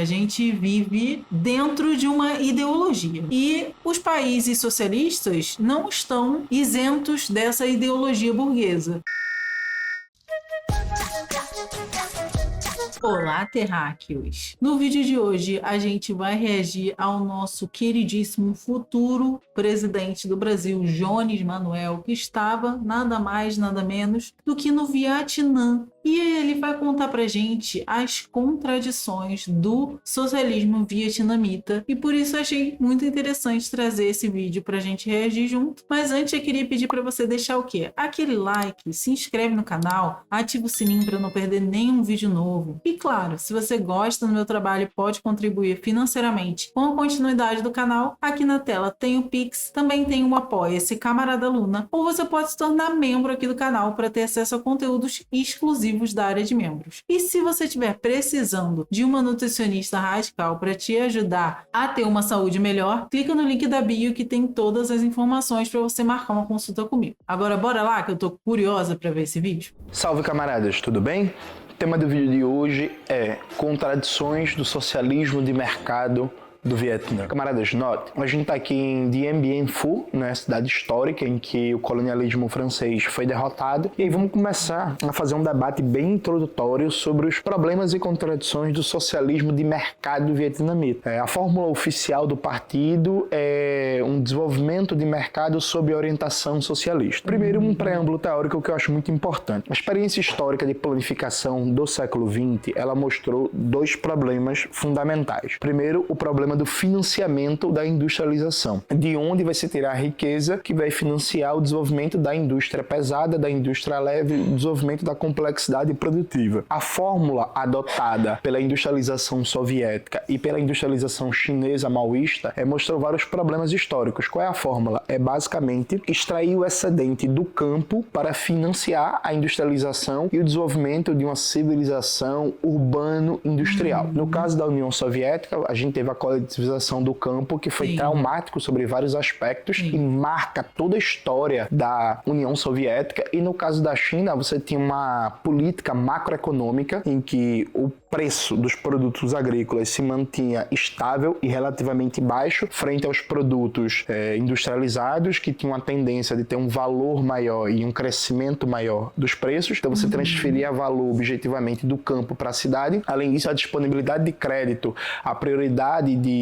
A gente vive dentro de uma ideologia. E os países socialistas não estão isentos dessa ideologia burguesa. Olá, terráqueos! No vídeo de hoje, a gente vai reagir ao nosso queridíssimo futuro presidente do Brasil, Jones Manoel, que estava nada mais, nada menos do que no Vietnã. E ele vai contar pra gente as contradições do socialismo vietnamita. E por isso achei muito interessante trazer esse vídeo pra gente reagir junto. Mas antes eu queria pedir pra você deixar o quê? Aquele like, se inscreve no canal, ativa o sininho pra não perder nenhum vídeo novo. E claro, se você gosta do meu trabalho e pode contribuir financeiramente com a continuidade do canal, aqui na tela tem o Pix, também tem o Apoia-se Camarada Luna, ou você pode se tornar membro aqui do canal para ter acesso a conteúdos exclusivos da área de membros. E se você estiver precisando de uma nutricionista radical para te ajudar a ter uma saúde melhor, clica no link da bio que tem todas as informações para você marcar uma consulta comigo. Agora bora lá que eu tô curiosa para ver esse vídeo. Salve camaradas, tudo bem? O tema do vídeo de hoje é contradições do socialismo de mercado do Vietnã. Camaradas, note, a gente está aqui em Dien Bien Phu, né, cidade histórica em que o colonialismo francês foi derrotado, e aí vamos começar a fazer um debate bem introdutório sobre os problemas e contradições do socialismo de mercado vietnamita. A fórmula oficial do partido é um desenvolvimento de mercado sob orientação socialista. Primeiro, um preâmbulo teórico que eu acho muito importante. A experiência histórica de planificação do século XX, ela mostrou dois problemas fundamentais. Primeiro, o problema do financiamento da industrialização. De onde vai se tirar a riqueza que vai financiar o desenvolvimento da indústria pesada, da indústria leve, o desenvolvimento da complexidade produtiva. A fórmula adotada pela industrialização soviética e pela industrialização chinesa maoísta mostrou vários problemas históricos. Qual é a fórmula? É basicamente extrair o excedente do campo para financiar a industrialização e o desenvolvimento de uma civilização urbano-industrial. No caso da União Soviética, a gente teve a coletivização do campo, que foi traumático sobre vários aspectos e marca toda a história da União Soviética. E no caso da China, você tinha uma política macroeconômica em que o preço dos produtos agrícolas se mantinha estável e relativamente baixo frente aos produtos industrializados, que tinham a tendência de ter um valor maior e um crescimento maior dos preços. Então você transferia valor objetivamente do campo para a cidade. Além disso, a disponibilidade de crédito, a prioridade de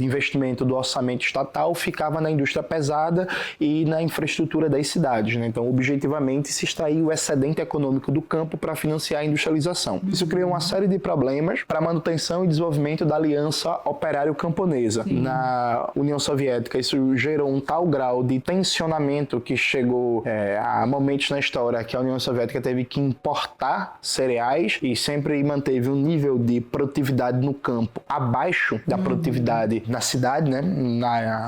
investimento do orçamento estatal ficava na indústria pesada e na infraestrutura das cidades, né? Então, objetivamente, se extraía o excedente econômico do campo para financiar a industrialização. Isso cria uma série de problemas para a manutenção e desenvolvimento da aliança operário-camponesa. Na União Soviética, isso gerou um tal grau de tensionamento que chegou a momentos na história que a União Soviética teve que importar cereais e sempre manteve um nível de produtividade no campo abaixo da produtividade na cidade, né?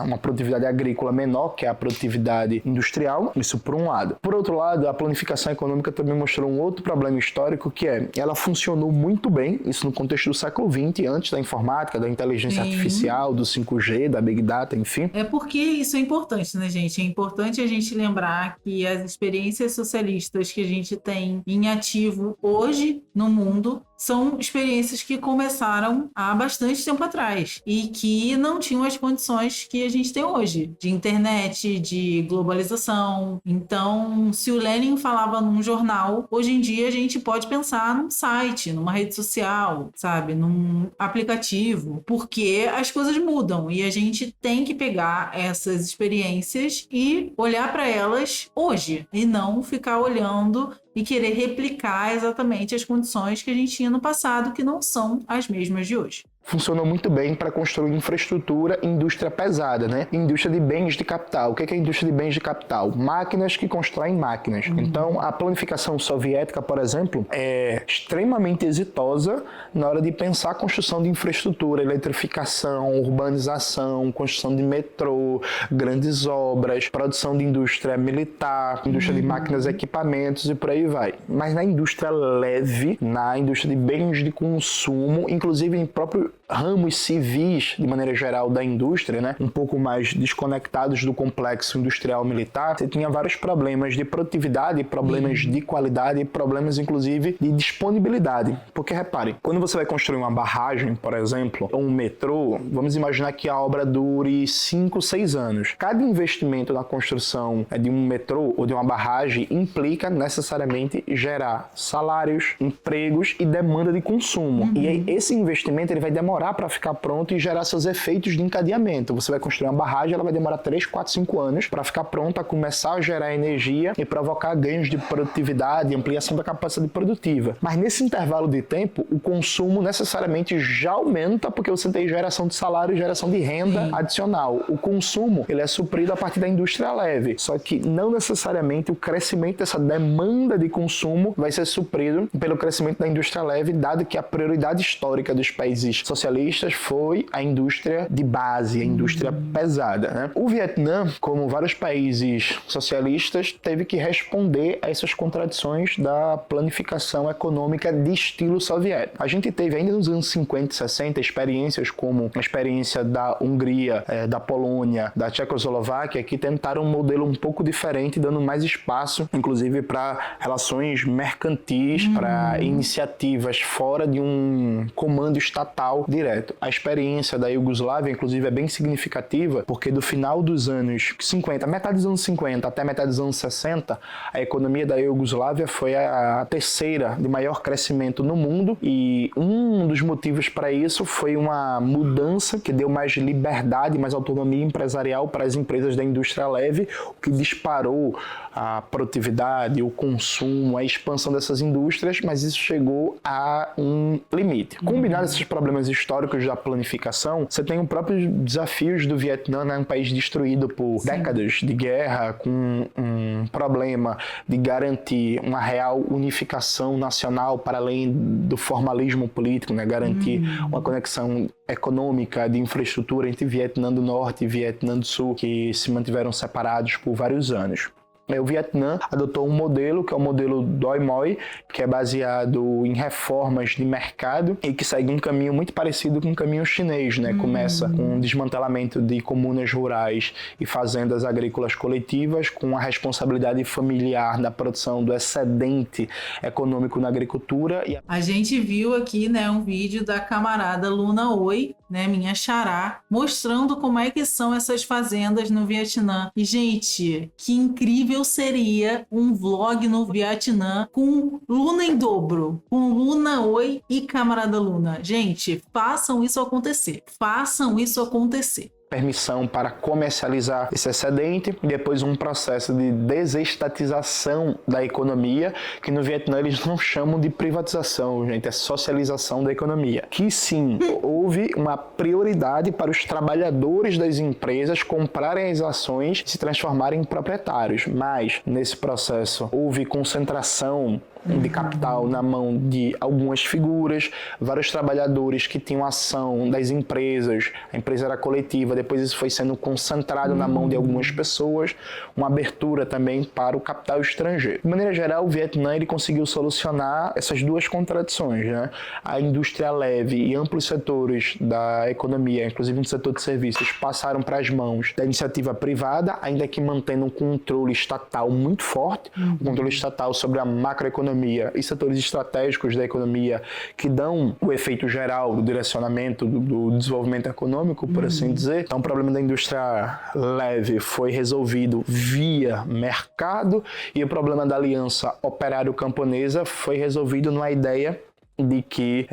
Uma produtividade agrícola menor que a produtividade industrial, isso por um lado. Por outro lado, a planificação econômica também mostrou um outro problema histórico, que ela funcionou muito bem, isso no contexto do século XX, antes da informática, da inteligência artificial, do 5G, da Big Data, enfim. É porque isso é importante, né, gente? É importante a gente lembrar que as experiências socialistas que a gente tem em ativo hoje no mundo são experiências que começaram há bastante tempo atrás e que não tinham as condições que a gente tem hoje, de internet, de globalização. Então, se o Lenin falava num jornal, hoje em dia a gente pode pensar num site, numa rede social, sabe? Num aplicativo, porque as coisas mudam e a gente tem que pegar essas experiências e olhar para elas hoje e não ficar olhando e querer replicar exatamente as condições que a gente tinha no passado, que não são as mesmas de hoje. Funcionou muito bem para construir infraestrutura e indústria pesada, né? Indústria de bens de capital. O que é a indústria de bens de capital? Máquinas que constroem máquinas. Então, a planificação soviética, por exemplo, é extremamente exitosa na hora de pensar a construção de infraestrutura, eletrificação, urbanização, construção de metrô, grandes obras, produção de indústria militar, indústria de máquinas e equipamentos e por aí vai. Mas na indústria leve, na indústria de bens de consumo, inclusive em próprio ramos civis, de maneira geral, da indústria, né, um pouco mais desconectados do complexo industrial militar, você tinha vários problemas de produtividade, problemas de qualidade e problemas, inclusive, de disponibilidade. Porque, repare, quando você vai construir uma barragem, por exemplo, ou um metrô, vamos imaginar que a obra dure 5, 6 anos. Cada investimento na construção de um metrô ou de uma barragem implica necessariamente gerar salários, empregos e demanda de consumo. E aí, esse investimento ele vai demorar para ficar pronto e gerar seus efeitos de encadeamento. Você vai construir uma barragem, ela vai demorar 3, 4, 5 anos para ficar pronta, começar a gerar energia e provocar ganhos de produtividade e ampliação da capacidade produtiva. Mas nesse intervalo de tempo, o consumo necessariamente já aumenta porque você tem geração de salário e geração de renda adicional. O consumo ele é suprido a partir da indústria leve, só que não necessariamente o crescimento dessa demanda de consumo vai ser suprido pelo crescimento da indústria leve, dado que a prioridade histórica dos países socialistas foi a indústria de base, a indústria pesada, né? O Vietnã, como vários países socialistas, teve que responder a essas contradições da planificação econômica de estilo soviético. A gente teve ainda nos anos 50 e 60 experiências como a experiência da Hungria, da Polônia, da Tchecoslováquia, que tentaram um modelo um pouco diferente, dando mais espaço, inclusive, para relações mercantis, para iniciativas fora de um comando estatal direto. A experiência da Iugoslávia, inclusive, é bem significativa, porque do final dos anos 50, metade dos anos 50 até metade dos anos 60, a economia da Iugoslávia foi a terceira de maior crescimento no mundo, e um dos motivos para isso foi uma mudança que deu mais liberdade, mais autonomia empresarial para as empresas da indústria leve, o que disparou a produtividade, o consumo, a expansão dessas indústrias, mas isso chegou a um limite. Combinado esses problemas históricos da planificação, você tem os próprios desafios do Vietnã, né? Um país destruído por décadas de guerra, com um problema de garantir uma real unificação nacional para além do formalismo político, né? Garantir uma conexão econômica, de infraestrutura entre Vietnã do Norte e Vietnã do Sul, que se mantiveram separados por vários anos. O Vietnã adotou um modelo, que é o modelo Doi Moi, que é baseado em reformas de mercado e que segue um caminho muito parecido com o caminho chinês, né? Começa com o desmantelamento de comunas rurais e fazendas agrícolas coletivas, com a responsabilidade familiar da produção do excedente econômico na agricultura. A gente viu aqui, né, um vídeo da camarada Luna Oi, né, minha xará, mostrando como é que são essas fazendas no Vietnã. E, gente, que incrível seria um vlog no Vietnã com Luna em dobro, com Luna Oi e camarada Luna. Gente, façam isso acontecer. Façam isso acontecer. Permissão para comercializar esse excedente, e depois um processo de desestatização da economia, que no Vietnã eles não chamam de privatização, gente, é socialização da economia. Que sim, houve uma prioridade para os trabalhadores das empresas comprarem as ações e se transformarem em proprietários, mas nesse processo houve concentração de capital na mão de algumas figuras, vários trabalhadores que tinham ação das empresas, a empresa era coletiva, depois isso foi sendo concentrado na mão de algumas pessoas, uma abertura também para o capital estrangeiro. De maneira geral, o Vietnã ele conseguiu solucionar essas duas contradições, né? A indústria leve e amplos setores da economia, inclusive no setor de serviços, passaram para as mãos da iniciativa privada, ainda que mantendo um controle estatal muito forte, um controle estatal sobre a macroeconomia e setores estratégicos da economia que dão o efeito geral do direcionamento do desenvolvimento econômico, por assim dizer. Então, o problema da indústria leve foi resolvido via mercado e o problema da aliança operário-camponesa foi resolvido numa ideia de que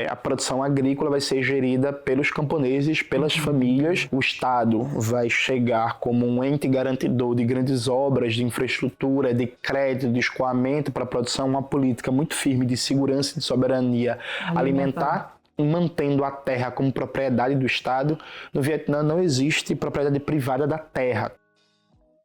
a produção agrícola vai ser gerida pelos camponeses, pelas famílias. O Estado vai chegar como um ente garantidor de grandes obras, de infraestrutura, de crédito, de escoamento para a produção, uma política muito firme de segurança e de soberania alimentar, mantendo a terra como propriedade do Estado. No Vietnã não existe propriedade privada da terra.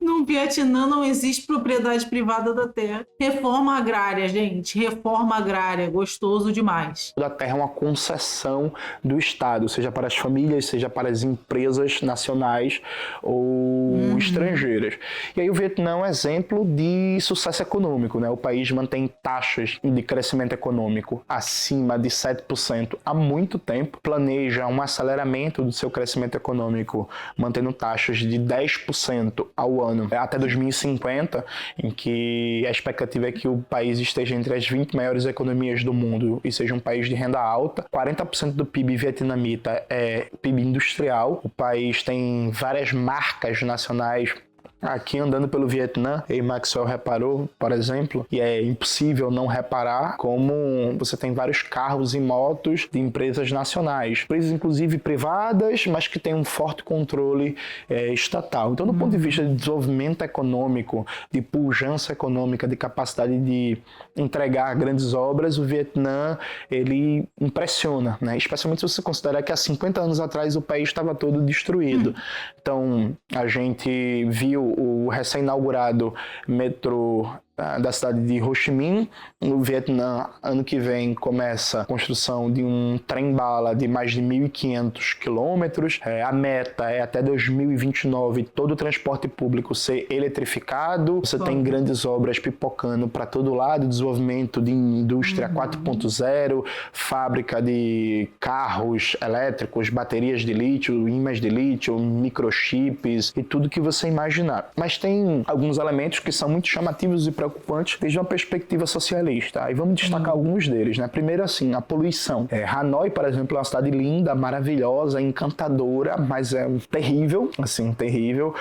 No Vietnã não existe propriedade privada da terra. Reforma agrária, gente. Reforma agrária. Gostoso demais. A terra é uma concessão do Estado, seja para as famílias, seja para as empresas nacionais ou estrangeiras. E aí o Vietnã é um exemplo de sucesso econômico, né? O país mantém taxas de crescimento econômico acima de 7% há muito tempo, planeja um aceleramento do seu crescimento econômico, mantendo taxas de 10% ao ano até 2050, em que a expectativa é que o país esteja entre as 20 maiores economias do mundo e seja um país de renda alta. 40% do PIB vietnamita é PIB industrial. O país tem várias marcas nacionais. Aqui andando pelo Vietnã, e Maxwell reparou, por exemplo, e é impossível não reparar como você tem vários carros e motos de empresas nacionais, empresas inclusive privadas, mas que têm um forte controle estatal. Então, do ponto de vista de desenvolvimento econômico, de pujança econômica, de capacidade de entregar grandes obras, o Vietnã, ele impressiona, né? Especialmente se você considerar que há 50 anos atrás o país estava todo destruído. Então, a gente viu o recém-inaugurado metrô da cidade de Ho Chi Minh. No Vietnã, ano que vem, começa a construção de um trem-bala de mais de 1.500 quilômetros. A meta é até 2029 todo o transporte público ser eletrificado. Você tem grandes obras pipocando para todo lado, desenvolvimento de indústria 4.0, fábrica de carros elétricos, baterias de lítio, ímãs de lítio, microchips e tudo que você imaginar. Mas tem alguns elementos que são muito chamativos e preocupantes desde uma perspectiva socialista. Aí vamos destacar alguns deles, né? Primeiro, assim, a poluição. Hanoi, por exemplo, é uma cidade linda, maravilhosa, encantadora, mas é terrível, assim, terrível.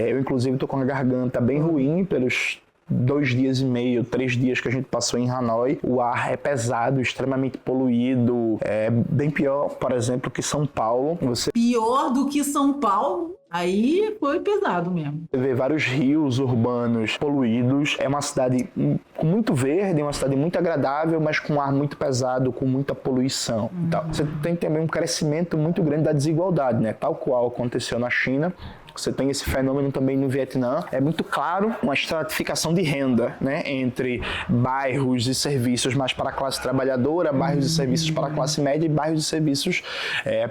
Eu, inclusive, tô com a garganta bem ruim pelos 2 dias e meio, 3 dias que a gente passou em Hanoi. O ar é pesado, extremamente poluído, é bem pior, por exemplo, que São Paulo. Pior do que São Paulo? Aí foi pesado mesmo. Você vê vários rios urbanos poluídos. É uma cidade com muito verde, uma cidade muito agradável, mas com um ar muito pesado, com muita poluição. Então, você tem também um crescimento muito grande da desigualdade, né? Tal qual aconteceu na China. Você tem esse fenômeno também no Vietnã. É muito claro uma estratificação de renda, né, entre bairros e serviços mais para a classe trabalhadora, bairros e serviços para a classe média e bairros e serviços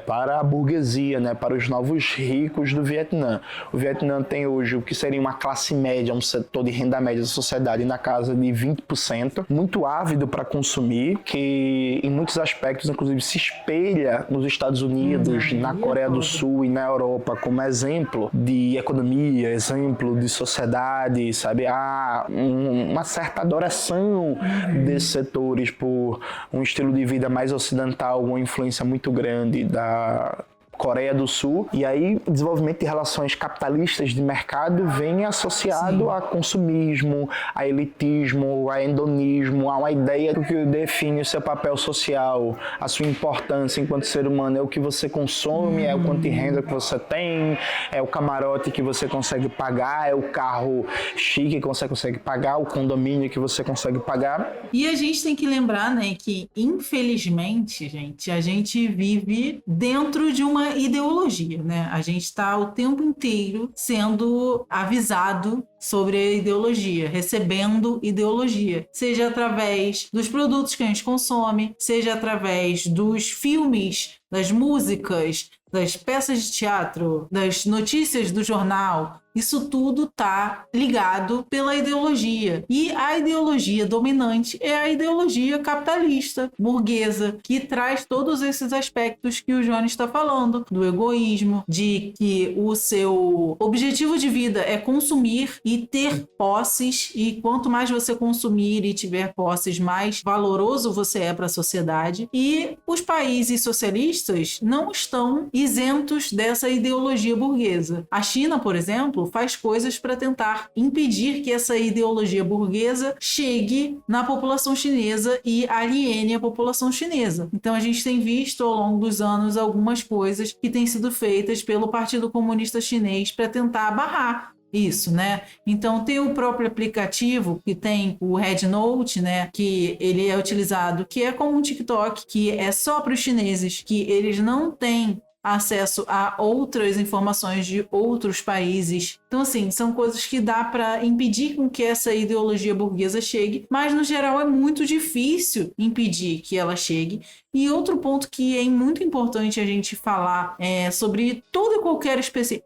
para a burguesia, né, para os novos ricos do Vietnã. O Vietnã tem hoje o que seria uma classe média, um setor de renda média da sociedade na casa de 20%, muito ávido para consumir, que em muitos aspectos, inclusive, se espelha nos Estados Unidos, na Coreia do Sul e na Europa como exemplo de economia, exemplo de sociedade, sabe? Há uma certa adoração desses setores por um estilo de vida mais ocidental, uma influência muito grande da Coreia do Sul, e aí o desenvolvimento de relações capitalistas de mercado vem associado a consumismo, a elitismo, a hedonismo, a uma ideia do que define o seu papel social, a sua importância enquanto ser humano. É o que você consome, é o quanto de renda que você tem, é o camarote que você consegue pagar, é o carro chique que você consegue pagar, o condomínio que você consegue pagar. E a gente tem que lembrar, né, que infelizmente, gente, a gente vive dentro de uma ideologia, né? A gente está o tempo inteiro sendo avisado sobre a ideologia, recebendo ideologia, seja através dos produtos que a gente consome, seja através dos filmes, das músicas, das peças de teatro, das notícias do jornal. Isso tudo está ligado pela ideologia. E a ideologia dominante é a ideologia capitalista, burguesa, que traz todos esses aspectos que o Jones está falando, do egoísmo, de que o seu objetivo de vida é consumir e ter posses, e quanto mais você consumir e tiver posses, mais valoroso você é para a sociedade. E os países socialistas não estão isentos dessa ideologia burguesa. A China, por exemplo, faz coisas para tentar impedir que essa ideologia burguesa chegue na população chinesa e aliene a população chinesa. Então a gente tem visto ao longo dos anos algumas coisas que têm sido feitas pelo Partido Comunista Chinês para tentar barrar isso, né? Então tem o próprio aplicativo que tem o Red Note, né? Que ele é utilizado, que é como um TikTok, que é só para os chineses, que eles não têm acesso a outras informações de outros países. Então, assim, são coisas que dá para impedir com que essa ideologia burguesa chegue, mas no geral é muito difícil impedir que ela chegue. E outro ponto que é muito importante a gente falar sobre toda e qualquer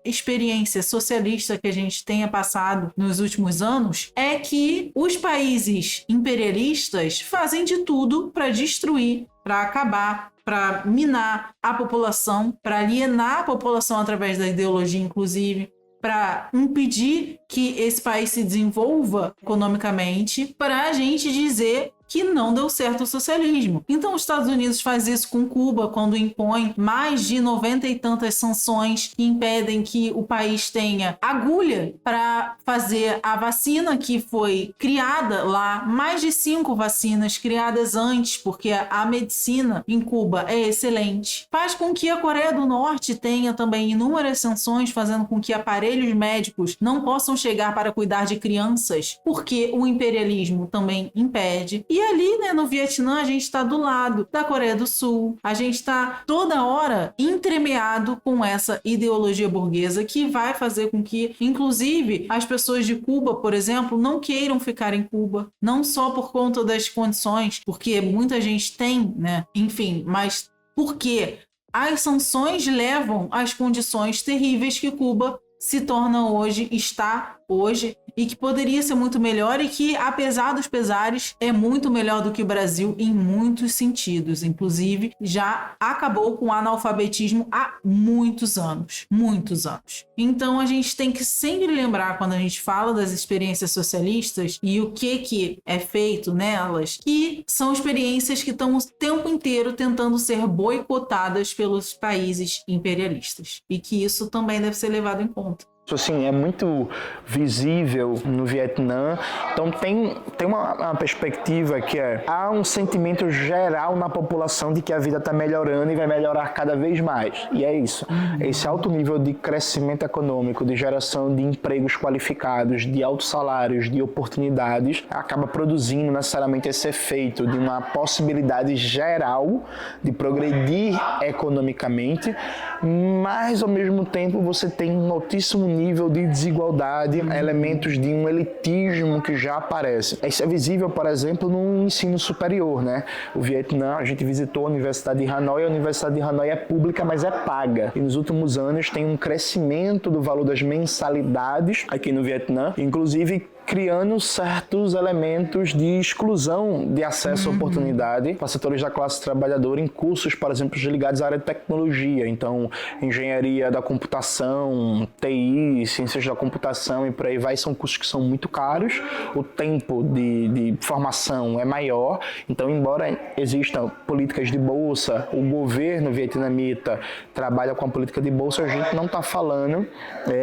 experiência socialista que a gente tenha passado nos últimos anos é que os países imperialistas fazem de tudo para destruir, para acabar, para minar a população, para alienar a população através da ideologia, inclusive, para impedir que esse país se desenvolva economicamente, para a gente dizer que não deu certo o socialismo. Então, os Estados Unidos faz isso com Cuba, quando impõe mais de 90 e tantas sanções que impedem que o país tenha agulha para fazer a vacina que foi criada lá, mais de 5 vacinas criadas antes, porque a medicina em Cuba é excelente. Faz com que a Coreia do Norte tenha também inúmeras sanções, fazendo com que aparelhos médicos não possam chegar para cuidar de crianças, porque o imperialismo também impede. E ali, né, no Vietnã, a gente está do lado da Coreia do Sul. A gente está toda hora entremeado com essa ideologia burguesa que vai fazer com que, inclusive, as pessoas de Cuba, por exemplo, não queiram ficar em Cuba. Não só por conta das condições, porque muita gente tem, né? Enfim, mas porque as sanções levam às condições terríveis que Cuba se torna hoje, está hoje, e que poderia ser muito melhor e que, apesar dos pesares, é muito melhor do que o Brasil em muitos sentidos. Inclusive, já acabou com o analfabetismo há muitos anos. Muitos anos. Então, a gente tem que sempre lembrar, quando a gente fala das experiências socialistas e o que é feito nelas, que são experiências que estão o tempo inteiro tentando ser boicotadas pelos países imperialistas. E que isso também deve ser levado em conta. Isso, assim, é muito visível no Vietnã. Então tem uma perspectiva que há um sentimento geral na população de que a vida está melhorando e vai melhorar cada vez mais. E é isso. Esse alto nível de crescimento econômico, de geração de empregos qualificados, de altos salários, de oportunidades, acaba produzindo necessariamente esse efeito de uma possibilidade geral de progredir economicamente, mas ao mesmo tempo você tem um altíssimo nível de desigualdade, elementos de um elitismo que já aparece. Isso é visível, por exemplo, no ensino superior, né? O Vietnã, a gente visitou a Universidade de Hanoi, a Universidade de Hanoi é pública, mas é paga. E nos últimos anos tem um crescimento do valor das mensalidades aqui no Vietnã, inclusive criando certos elementos de exclusão de acesso à oportunidade para setores da classe trabalhadora em cursos, por exemplo, ligados à área de tecnologia. Então, engenharia da computação, TI, ciências da computação e por aí vai, são cursos que são muito caros, o tempo de formação é maior. Então, embora existam políticas de bolsa, o governo vietnamita trabalha com a política de bolsa, a gente não está falando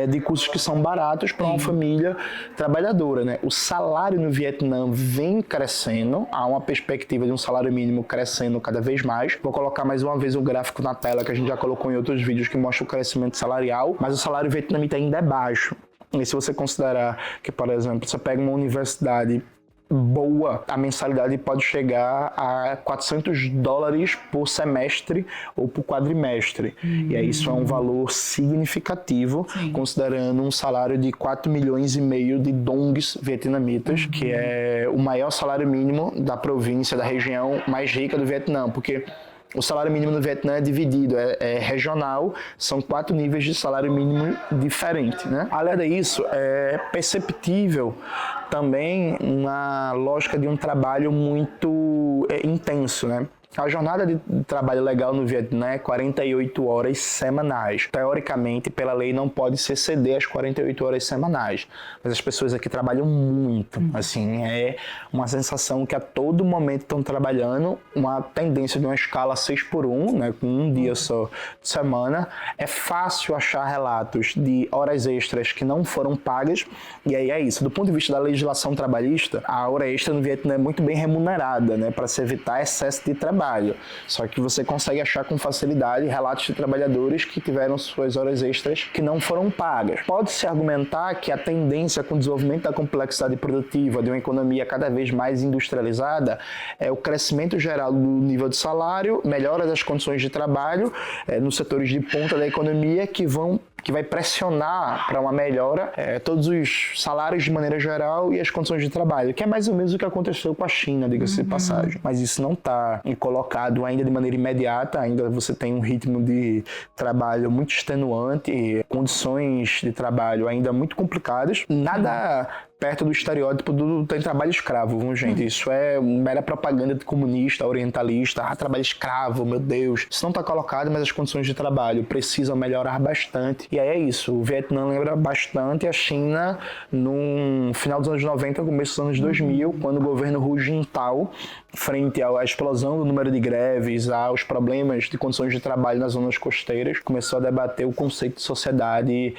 de cursos que são baratos para uma família trabalhadora. Né? O salário no Vietnã vem crescendo, há uma perspectiva de um salário mínimo crescendo cada vez mais. Vou colocar mais uma vez o gráfico na tela que a gente já colocou em outros vídeos que mostra o crescimento salarial, mas o salário vietnamita ainda é baixo. E se você considerar que, por exemplo, você pega uma universidade boa, a mensalidade pode chegar a $400 por semestre ou por quadrimestre. E aí isso é um valor significativo, considerando um salário de 4,5 milhões de dongs vietnamitas, que é o maior salário mínimo da província, da região mais rica do Vietnã, porque o salário mínimo no Vietnã é dividido, é regional, são 4 níveis de salário mínimo diferentes, né? Além disso, é perceptível também uma lógica de um trabalho muito intenso, né? A jornada de trabalho legal no Vietnã é 48 horas semanais. Teoricamente, pela lei, não pode se exceder as 48 horas semanais. Mas as pessoas aqui trabalham muito. Assim, é uma sensação que a todo momento estão trabalhando, uma tendência de uma escala 6x1, né, com um dia só de semana. É fácil achar relatos de horas extras que não foram pagas. E aí é isso. Do ponto de vista da legislação trabalhista, a hora extra no Vietnã é muito bem remunerada, né, para se evitar excesso de trabalho. trabalho. Só que você consegue achar com facilidade relatos de trabalhadores que tiveram suas horas extras que não foram pagas. Pode-se argumentar que a tendência com o desenvolvimento da complexidade produtiva de uma economia cada vez mais industrializada é o crescimento geral do nível de salário, melhora das condições de trabalho nos setores de ponta da economia que vai pressionar para uma melhora todos os salários de maneira geral e as condições de trabalho, que é mais ou menos o que aconteceu com a China, diga-se de passagem. Mas isso não está colocado ainda de maneira imediata, ainda você tem um ritmo de trabalho muito extenuante, condições de trabalho ainda muito complicadas, nada perto do estereótipo do tem trabalho escravo, viu, gente? Isso é mera propaganda de comunista, orientalista, trabalho escravo, meu Deus. Isso não está colocado, mas as condições de trabalho precisam melhorar bastante. E aí é isso, o Vietnã lembra bastante a China no final dos anos 90, começo dos anos 2000, quando o governo Hu Jintao, frente à explosão do número de greves, aos problemas de condições de trabalho nas zonas costeiras, começou a debater o conceito de sociedade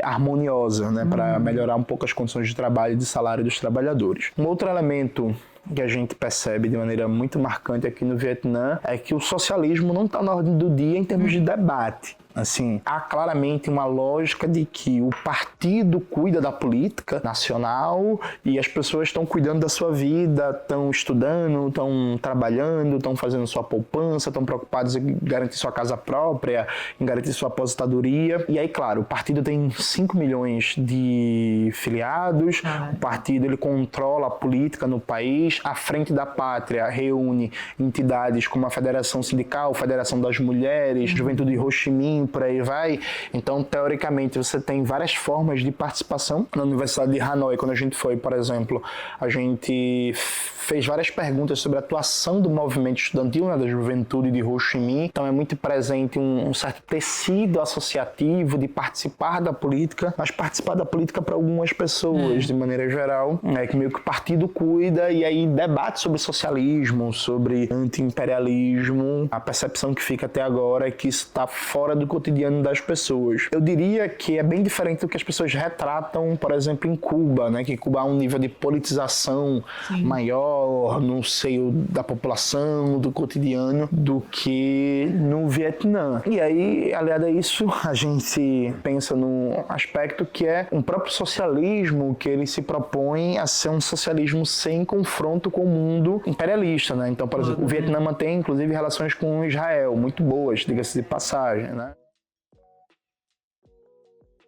harmoniosa, né, para melhorar um pouco as condições de trabalho e de salário dos trabalhadores. Um outro elemento que a gente percebe de maneira muito marcante aqui no Vietnã é que o socialismo não está na ordem do dia em termos de debate. Assim, há claramente uma lógica de que o partido cuida da política nacional e as pessoas estão cuidando da sua vida, estão estudando, estão trabalhando, estão fazendo sua poupança, estão preocupados em garantir sua casa própria, em garantir sua aposentadoria. E aí, claro, o partido tem 5 milhões de filiados, o partido ele controla a política no país, a Frente da Pátria reúne entidades como a Federação Sindical, Federação das Mulheres, Juventude de Ho Chi Minh, por aí vai. Então, teoricamente, você tem várias formas de participação. Na Universidade de Hanoi, quando a gente foi, por exemplo, a gente fez várias perguntas sobre a atuação do movimento estudantil, né, da juventude de Ho Chi Minh. Então, é muito presente um certo tecido associativo de participar da política, mas participar da política para algumas pessoas, de maneira geral, que meio que o partido cuida, e aí debate sobre socialismo, sobre anti-imperialismo. A percepção que fica até agora é que isso está fora do cotidiano das pessoas. Eu diria que é bem diferente do que as pessoas retratam, por exemplo, em Cuba, né? Que Cuba há um nível de politização maior no seio da população, do cotidiano, do que no Vietnã. E aí, aliado a isso, a gente pensa num aspecto que é um próprio socialismo, que ele se propõe a ser um socialismo sem confronto com o mundo imperialista, né? Então, por exemplo, o Vietnã mantém, inclusive, relações com Israel muito boas, diga-se de passagem, né?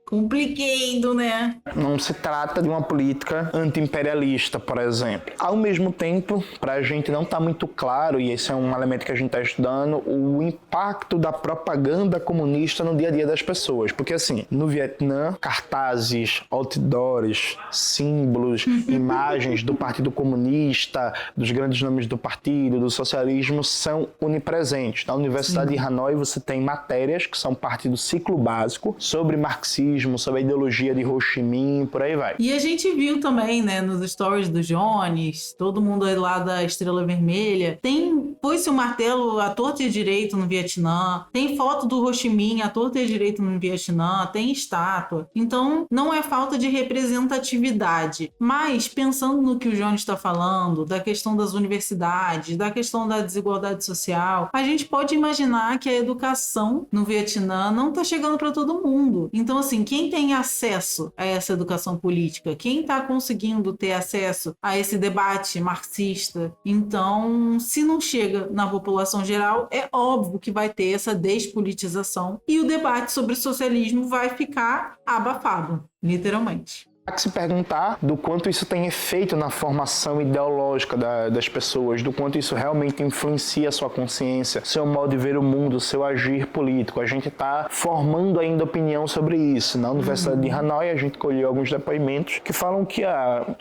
Complicado, né? Não se trata de uma política anti-imperialista, por exemplo. Ao mesmo tempo, para a gente não está muito claro, e esse é um elemento que a gente está estudando, o impacto da propaganda comunista no dia a dia das pessoas. Porque assim, no Vietnã, cartazes, outdoors, símbolos, imagens do Partido Comunista, dos grandes nomes do partido, do socialismo, são onipresentes. Na Universidade de Hanoi você tem matérias que são parte do ciclo básico sobre marxismo, sobre a ideologia de Ho Chi Minh, por aí vai. E a gente viu também, né, nos stories do Jones, todo mundo aí lá da Estrela Vermelha, tem foi-se o martelo à torta e direito no Vietnã, tem foto do Ho Chi Minh à torta e direito no Vietnã, tem estátua. Então, não é falta de representatividade. Mas, pensando no que o Jones está falando, da questão das universidades, da questão da desigualdade social, a gente pode imaginar que a educação no Vietnã não está chegando para todo mundo. Então, assim, quem tem acesso a essa educação política, quem está conseguindo ter acesso a esse debate marxista, então, se não chega na população geral, é óbvio que vai ter essa despolitização e o debate sobre socialismo vai ficar abafado, literalmente. Há que se perguntar do quanto isso tem efeito na formação ideológica das pessoas, do quanto isso realmente influencia a sua consciência, seu modo de ver o mundo, seu agir político. A gente está formando ainda opinião sobre isso. Na Universidade de Hanoi, a gente colheu alguns depoimentos que falam que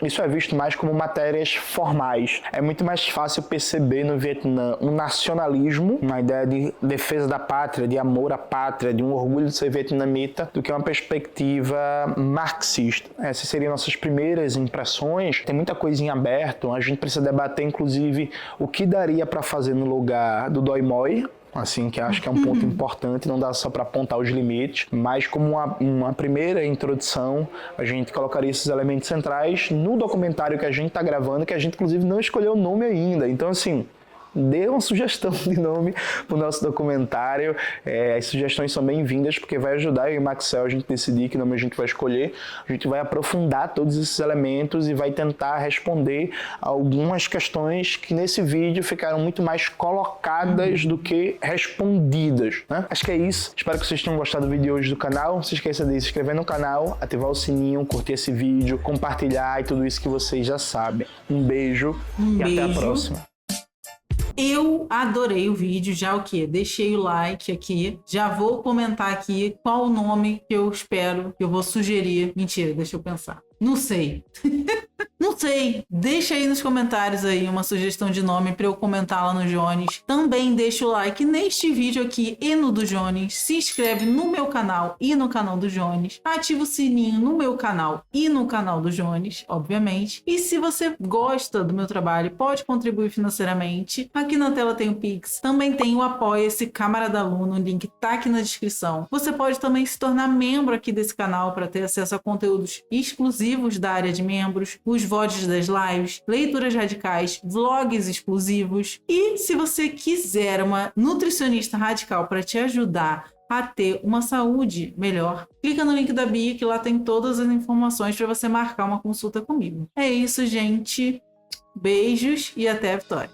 isso é visto mais como matérias formais. É muito mais fácil perceber no Vietnã um nacionalismo, uma ideia de defesa da pátria, de amor à pátria, de um orgulho de ser vietnamita, do que uma perspectiva marxista. Essas seriam nossas primeiras impressões. Tem muita coisa em aberto. A gente precisa debater, inclusive, o que daria para fazer no lugar do Doi Moi, assim, que acho que é um ponto importante, não dá só para apontar os limites, mas como uma primeira introdução, a gente colocaria esses elementos centrais no documentário que a gente está gravando, que a gente, inclusive, não escolheu o nome ainda. Então, assim, dê uma sugestão de nome para o nosso documentário. As sugestões são bem-vindas, porque vai ajudar eu e Maxel a gente decidir que nome a gente vai escolher. A gente vai aprofundar todos esses elementos e vai tentar responder algumas questões que nesse vídeo ficaram muito mais colocadas do que respondidas, né? Acho que é isso. Espero que vocês tenham gostado do vídeo de hoje do canal. Não se esqueça de se inscrever no canal, ativar o sininho, curtir esse vídeo, compartilhar e tudo isso que vocês já sabem. Um beijo e até a próxima. Eu adorei o vídeo, já o quê? Deixei o like aqui, já vou comentar aqui qual o nome que eu espero, que eu vou sugerir. Mentira, deixa eu pensar. Não sei. Não sei. Deixa aí nos comentários aí uma sugestão de nome para eu comentar lá no Jones. Também deixa o like neste vídeo aqui e no do Jones. Se inscreve no meu canal e no canal do Jones. Ativa o sininho no meu canal e no canal do Jones, obviamente. E se você gosta do meu trabalho, pode contribuir financeiramente. Aqui na tela tem o Pix. Também tem o Apoia-se Camarada Aluno. O link tá aqui na descrição. Você pode também se tornar membro aqui desse canal para ter acesso a conteúdos exclusivos da área de membros, os VODs das lives, leituras radicais, vlogs exclusivos. E se você quiser uma nutricionista radical para te ajudar a ter uma saúde melhor, clica no link da bio que lá tem todas as informações para você marcar uma consulta comigo. É isso, gente. Beijos e até a vitória.